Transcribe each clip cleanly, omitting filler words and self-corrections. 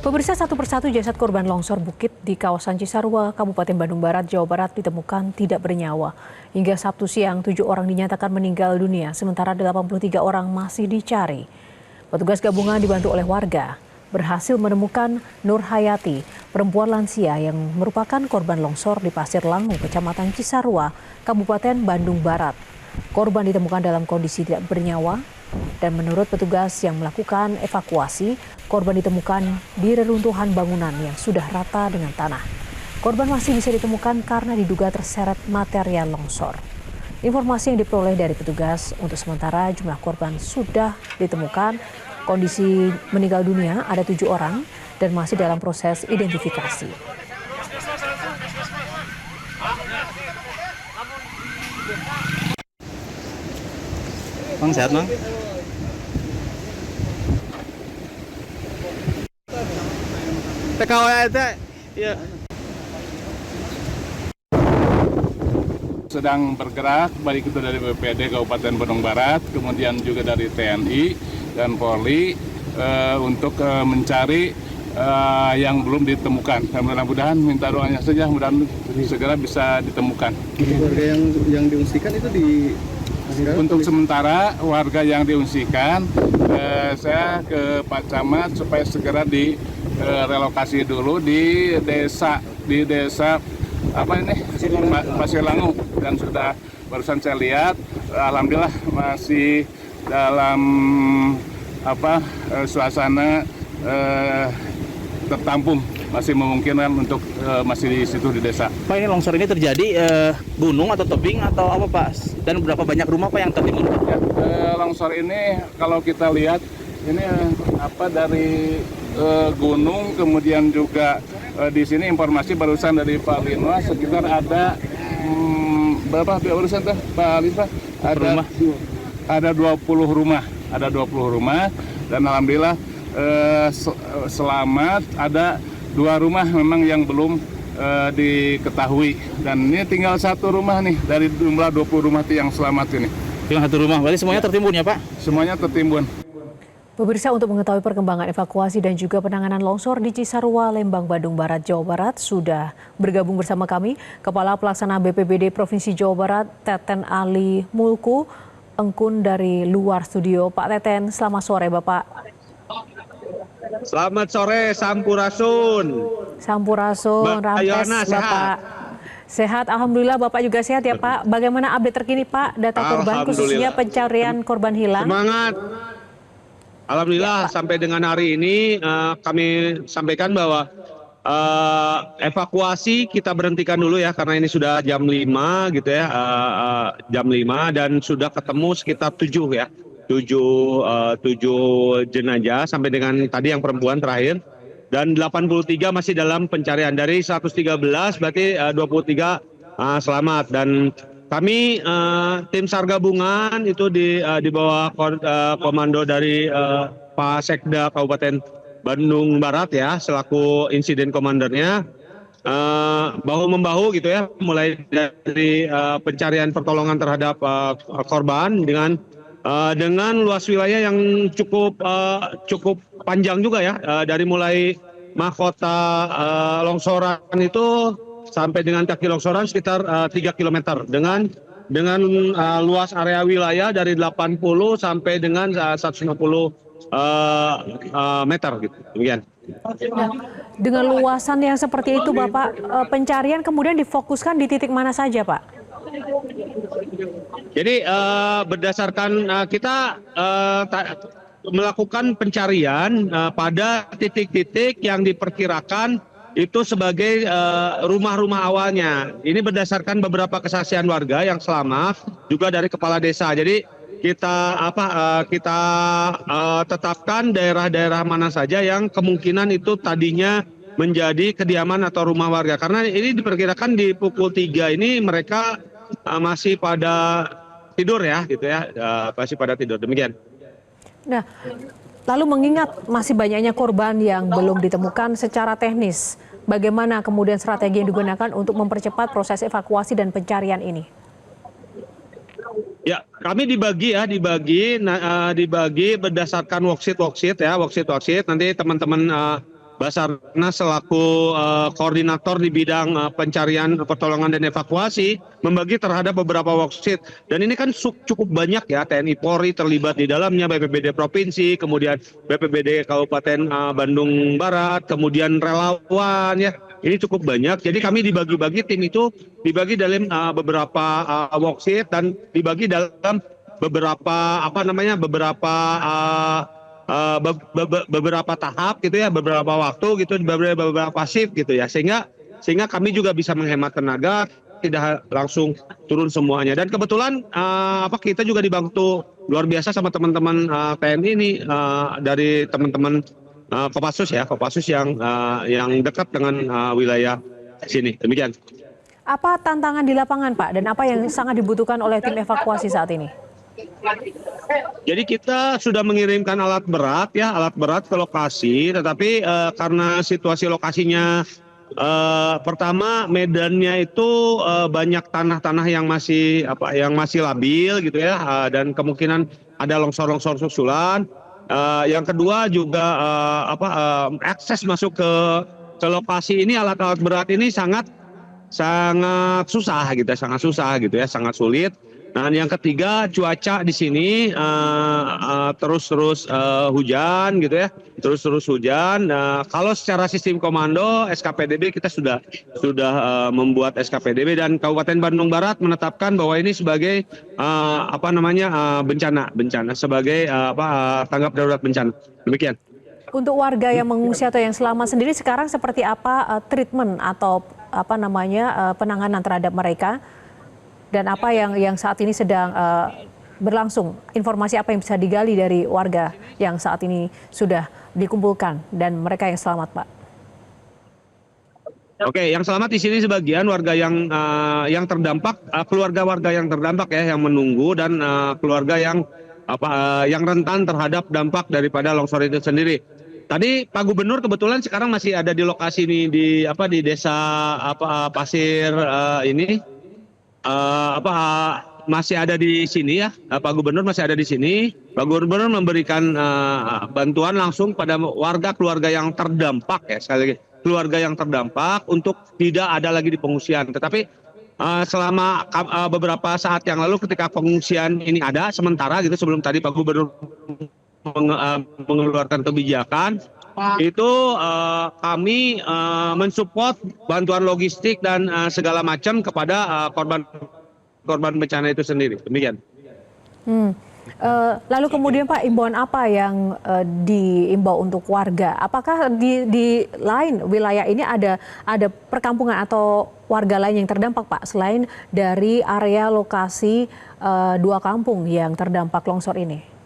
Pemirsa, satu persatu jasad korban longsor bukit di kawasan Cisarua, Kabupaten Bandung Barat, Jawa Barat ditemukan tidak bernyawa. Hingga Sabtu siang, 7 orang dinyatakan meninggal dunia, sementara 83 orang masih dicari. Petugas gabungan dibantu oleh warga berhasil menemukan Nur Hayati, perempuan lansia yang merupakan korban longsor di Pasir Langu, Kecamatan Cisarua, Kabupaten Bandung Barat. Korban ditemukan dalam kondisi tidak bernyawa dan menurut petugas yang melakukan evakuasi, korban ditemukan di reruntuhan bangunan yang sudah rata dengan tanah. Korban masih bisa ditemukan karena diduga terseret material longsor. Informasi yang diperoleh dari petugas, untuk sementara jumlah korban sudah ditemukan. Kondisi meninggal dunia ada 7 orang dan masih dalam proses identifikasi. Bang, sehat, Bang? TKW ya. Sedang bergerak, baik itu dari BPD Kabupaten Bandung Barat, kemudian juga dari TNI dan Polri untuk mencari yang belum ditemukan. Dan mudah-mudahan minta doanya saja, mudah-mudahan segera bisa ditemukan. Warga yang diungsikan itu di Untuk sementara warga yang diungsikan, saya ke Pak Camat supaya segera direlokasi dulu di desa Pasir Langu, dan sudah barusan saya lihat, alhamdulillah masih dalam suasana tertampung, masih memungkinkan untuk masih di situ di desa. Pak, ini longsor ini terjadi gunung atau tebing atau apa, Pak? Dan berapa banyak rumah, Pak, yang tertimbun? Ya, longsor ini kalau kita lihat ini dari gunung, kemudian juga di sini informasi barusan dari Pak Lino sekitar ada berapa barusan tuh Pak Lino? Ada 20 rumah dan alhamdulillah selamat. Ada 2 rumah memang yang belum diketahui, dan ini tinggal 1 rumah nih dari jumlah 20 rumah yang selamat ini. Tinggal 1 rumah, berarti semuanya tertimbun ya, Pak? Semuanya tertimbun. Pemirsa, untuk mengetahui perkembangan evakuasi dan juga penanganan longsor di Cisarua, Lembang, Bandung Barat, Jawa Barat, sudah bergabung bersama kami Kepala Pelaksana BPBD Provinsi Jawa Barat, Teten Ali Mulku Engkun dari luar studio. Pak Teten, selamat sore Bapak. Selamat sore, Sampurasun. Sampurasun, Rampes, Bapak. Sehat, alhamdulillah. Bapak juga sehat ya, Pak. Bagaimana update terkini, Pak, data korban khususnya pencarian korban hilang? Semangat. Alhamdulillah, sampai dengan hari ini kami sampaikan bahwa evakuasi kita berhentikan dulu ya, karena ini sudah jam 5 gitu ya, jam 5 dan sudah ketemu sekitar 7 ya. 7 jenazah sampai dengan tadi yang perempuan terakhir, dan 83 masih dalam pencarian. Dari 113 berarti 23 selamat, dan kami tim SAR gabungan itu di bawah komando dari Pak Sekda Kabupaten Bandung Barat ya, selaku insiden komandernya, bahu-membahu gitu ya, mulai dari pencarian pertolongan terhadap korban dengan luas wilayah yang cukup panjang juga ya, dari mulai mahkota longsoran itu sampai dengan kaki longsoran sekitar 3 km dengan luas area wilayah dari 80 sampai dengan 150 meter gitu. Demikian. Dengan luasan yang seperti itu, Bapak, pencarian kemudian difokuskan di titik mana saja, Pak? Jadi berdasarkan kita melakukan pencarian pada titik-titik yang diperkirakan itu sebagai rumah-rumah awalnya. Ini berdasarkan beberapa kesaksian warga yang selamat, juga dari kepala desa. Jadi kita tetapkan daerah-daerah mana saja yang kemungkinan itu tadinya menjadi kediaman atau rumah warga. Karena ini diperkirakan di pukul 3 ini mereka masih pada tidur ya, gitu ya, masih pada tidur. Demikian. Nah, lalu mengingat masih banyaknya korban yang belum ditemukan secara teknis, bagaimana kemudian strategi yang digunakan untuk mempercepat proses evakuasi dan pencarian ini? Ya, kami dibagi berdasarkan worksheet ya, worksheet. Nanti teman-teman Basarnas selaku koordinator di bidang pencarian, pertolongan dan evakuasi membagi terhadap beberapa worksheet. Dan ini kan cukup banyak ya, TNI Polri terlibat di dalamnya, BPBD Provinsi, kemudian BPBD Kabupaten Bandung Barat, kemudian relawan ya. Ini cukup banyak. Jadi kami dibagi-bagi, tim itu dibagi dalam beberapa worksheet dan dibagi dalam beberapa beberapa tahap gitu ya, beberapa waktu gitu, beberapa shift gitu ya, sehingga kami juga bisa menghemat tenaga, tidak langsung turun semuanya. Dan kebetulan kita juga dibantu luar biasa sama teman-teman TNI ini, dari teman-teman Kopassus yang dekat dengan wilayah sini. Demikian. Apa tantangan di lapangan, Pak, dan apa yang sangat dibutuhkan oleh tim evakuasi saat ini? Jadi kita sudah mengirimkan alat berat ke lokasi, tetapi karena situasi lokasinya pertama medannya itu banyak tanah-tanah yang masih labil gitu ya, dan kemungkinan ada longsor-longsor susulan. Yang kedua juga akses masuk ke lokasi ini, alat-alat berat ini sangat susah gitu ya, sangat sulit. Nah, yang ketiga cuaca di sini terus hujan gitu ya, terus hujan. Nah, kalau secara sistem komando SKPDB kita sudah membuat SKPDB dan Kabupaten Bandung Barat menetapkan bahwa ini sebagai bencana sebagai tanggap darurat bencana. Demikian. Untuk warga yang mengungsi atau yang selamat sendiri sekarang seperti apa treatment atau penanganan terhadap mereka? Dan apa yang saat ini sedang berlangsung? Informasi apa yang bisa digali dari warga yang saat ini sudah dikumpulkan dan mereka yang selamat, Pak? Oke, yang selamat di sini sebagian warga yang terdampak, keluarga warga yang terdampak ya, yang menunggu, dan keluarga yang rentan terhadap dampak daripada longsor itu sendiri. Tadi Pak Gubernur kebetulan sekarang masih ada di lokasi ini di desa Pasir ini. Masih ada di sini ya, Pak Gubernur masih ada di sini. Pak Gubernur memberikan bantuan langsung pada keluarga yang terdampak ya, sekali lagi keluarga yang terdampak untuk tidak ada lagi di pengungsian. Tetapi selama beberapa saat yang lalu ketika pengungsian ini ada sementara gitu, sebelum tadi Pak Gubernur mengeluarkan kebijakan itu, kami mensupport bantuan logistik dan segala macam kepada korban bencana itu sendiri. Demikian. Lalu kemudian Pak, imbauan apa yang diimbau untuk warga? Apakah di lain wilayah ini ada perkampungan atau warga lain yang terdampak, Pak, selain dari area lokasi 2 kampung yang terdampak longsor ini?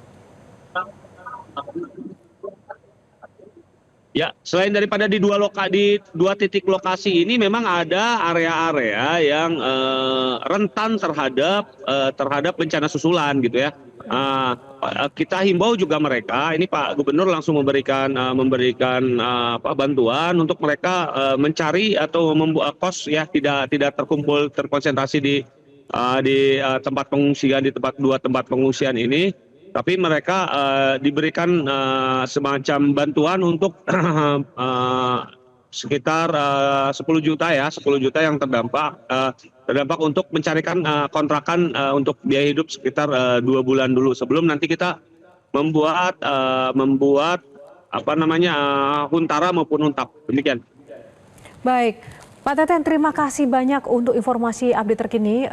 Ya, selain daripada di dua titik lokasi ini, memang ada area-area yang rentan terhadap bencana susulan gitu ya. Kita himbau juga mereka, ini Pak Gubernur langsung memberikan bantuan untuk mereka mencari atau membuat kos ya, tidak terkonsentrasi di tempat pengungsian, di dua tempat pengungsian ini. Tapi mereka diberikan semacam bantuan untuk sekitar 10 juta yang terdampak untuk mencarikan kontrakan untuk biaya hidup sekitar 2 bulan dulu sebelum nanti kita membuat huntara maupun huntap. Demikian. Baik. Pak Teten, terima kasih banyak untuk informasi update terkini.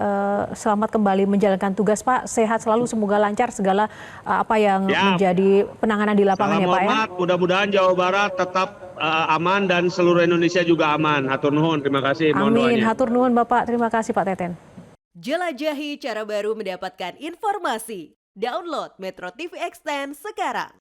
Selamat kembali menjalankan tugas, Pak. Sehat selalu, semoga lancar segala apa yang menjadi penanganan di lapangan ya, Pak. Hormat, mudah-mudahan Jawa Barat tetap aman dan seluruh Indonesia juga aman. Hatur nuhun, terima kasih. Amin, hatur nuhun Bapak. Terima kasih Pak Teten. Jelajahi cara baru mendapatkan informasi. Download Metro TV Extend sekarang.